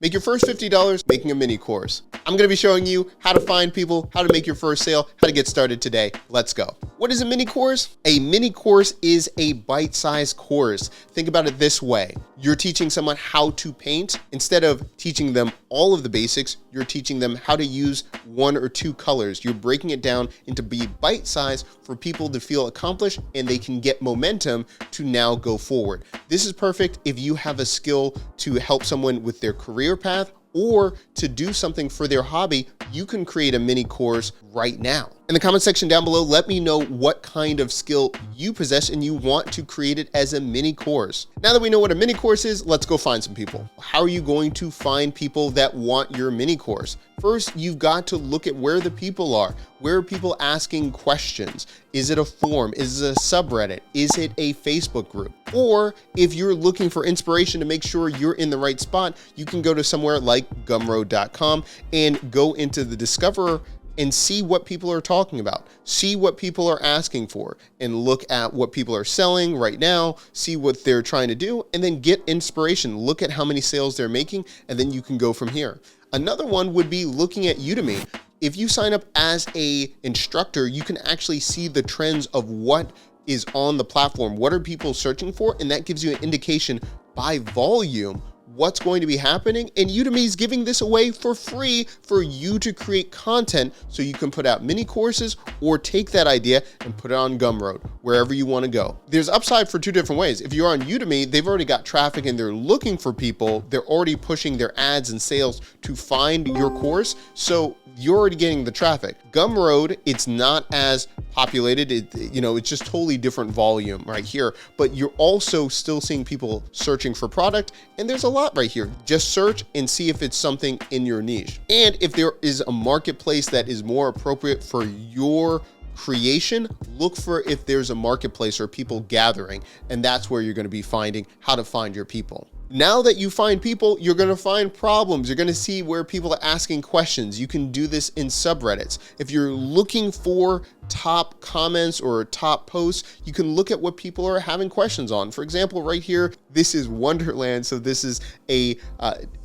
Make your first $50 making a mini course. I'm going to be showing you how to find people, how to make your first sale, how to get started today. Let's go. What is a mini course? A mini course is a bite-sized course. Think about it this way. You're teaching someone how to paint. Instead of teaching them all of the basics, you're teaching them how to use one or two colors. You're breaking it down into be bite-sized for people to feel accomplished and they can get momentum to now go forward. This is perfect if you have a skill to help someone with their career path or to do something for their hobby. You can create a mini course right now. In the comment section down below, let me know what kind of skill you possess and you want to create it as a mini course. Now that we know what a mini course is, let's go find some people. How are you going to find people that want your mini course? First, you've got to look at where the people are. Where are people asking questions? Is it a forum? Is it a subreddit? Is it a Facebook group? Or if you're looking for inspiration to make sure you're in the right spot, you can go to somewhere like Gumroad.com and go into the Discover and see what people are talking about, see what people are asking for, and look at what people are selling right now, see what they're trying to do, and then get inspiration. Look at how many sales they're making, and then you can go from here. Another one would be looking at Udemy. If you sign up as an instructor, you can actually see the trends of what is on the platform. What are people searching for? And that gives you an indication by volume what's going to be happening. And Udemy is giving this away for free for you to create content so you can put out mini courses or take that idea and put it on Gumroad, wherever you want to go. There's upside for two different ways. If you're on Udemy, they've already got traffic and they're looking for people. They're already pushing their ads and sales to find your course. So you're already getting the traffic. Gumroad, it's not as populated. It's just totally different volume right here, but you're also still seeing people searching for product. And there's a lot right here. Just search and see if it's something in your niche. And if there is a marketplace that is more appropriate for your creation, look for if there's a marketplace or people gathering. And that's where you're going to be finding how to find your people. Now that you find people, you're going to find problems. You're going to see where people are asking questions. You can do this in subreddits. If you're looking for top comments or top posts, you can look at what people are having questions on. For example, right here, this is Wonderland. So this is a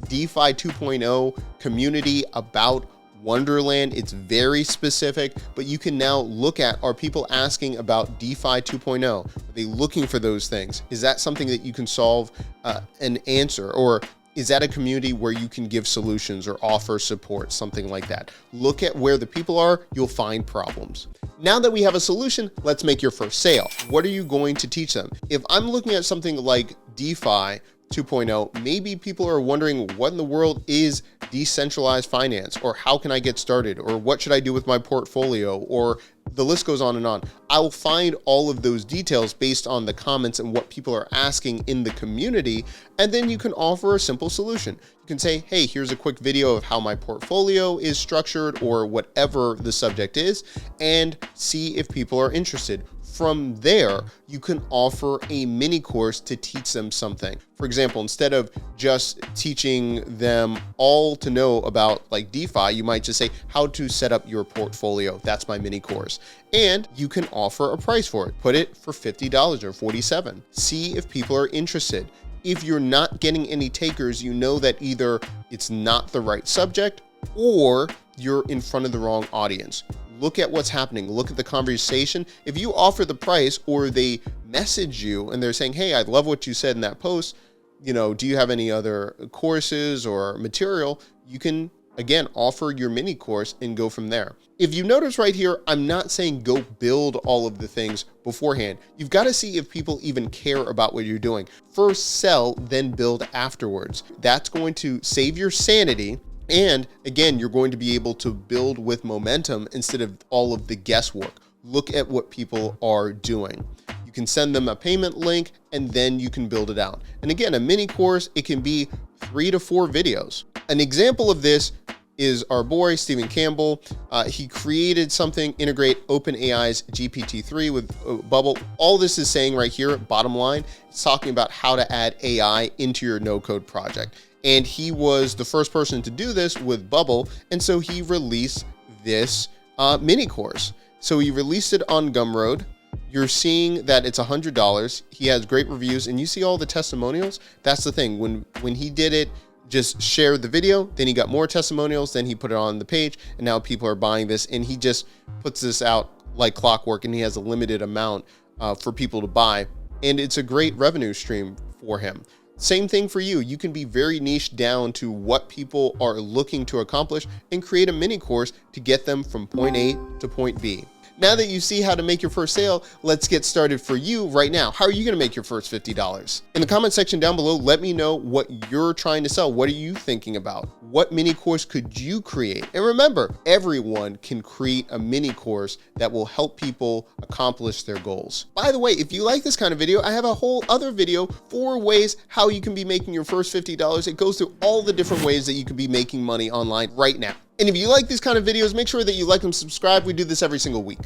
DeFi 2.0 community about Wonderland. It's very specific, but you can now look at, are people asking about DeFi 2.0? Are they looking for those things? Is that something that you can solve an answer? Or is that a community where you can give solutions or offer support, something like that? Look at where the people are, you'll find problems. Now that we have a solution, let's make your first sale. What are you going to teach them? If I'm looking at something like DeFi 2.0, maybe people are wondering what in the world is decentralized finance, or how can I get started, or what should I do with my portfolio, or the list goes on and on. I'll find all of those details based on the comments and what people are asking in the community, and then you can offer a simple solution. You can say, hey, here's a quick video of how my portfolio is structured, or whatever the subject is, and see if people are interested. From there, you can offer a mini course to teach them something. For example, instead of just teaching them all to know about like DeFi, you might just say how to set up your portfolio. That's my mini course. And you can offer a price for it. Put it for $50 or $47. See if people are interested. If you're not getting any takers, you know that either it's not the right subject or you're in front of the wrong audience. Look at what's happening. Look at the conversation. If you offer the price or they message you and they're saying, hey, I love what you said in that post, do you have any other courses or material? You can, again, offer your mini course and go from there. If you notice right here, I'm not saying go build all of the things beforehand. You've got to see if people even care about what you're doing. First sell, then build afterwards. That's going to save your sanity. And again, you're going to be able to build with momentum instead of all of the guesswork. Look at what people are doing. You can send them a payment link and then you can build it out. And again, a mini course, it can be 3 to 4 videos. An example of this is our boy, Stephen Campbell. He created something, integrate OpenAI's GPT-3 with Bubble. All this is saying right here, bottom line, it's talking about how to add AI into your no-code project. And he was the first person to do this with Bubble. And so he released this mini course. So he released it on Gumroad. You're seeing that it's $100. He has great reviews and you see all the testimonials. That's the thing. When he did it just shared the video, then he got more testimonials, then he put it on the page, and now people are buying this, and he just puts this out like clockwork, and he has a limited amount for people to buy, and it's a great revenue stream for him. Same thing for you. You can be very niche down to what people are looking to accomplish and create a mini course to get them from point A to point B. Now that you see how to make your first sale, let's get started for you right now. How are you going to make your first $50? In the comment section down below, let me know what you're trying to sell. What are you thinking about? What mini course could you create? And remember, everyone can create a mini course that will help people accomplish their goals. By the way, if you like this kind of video, I have a whole other video, 4 ways how you can be making your first $50. It goes through all the different ways that you could be making money online right now. And if you like these kind of videos, make sure that you like and subscribe. We do this every single week.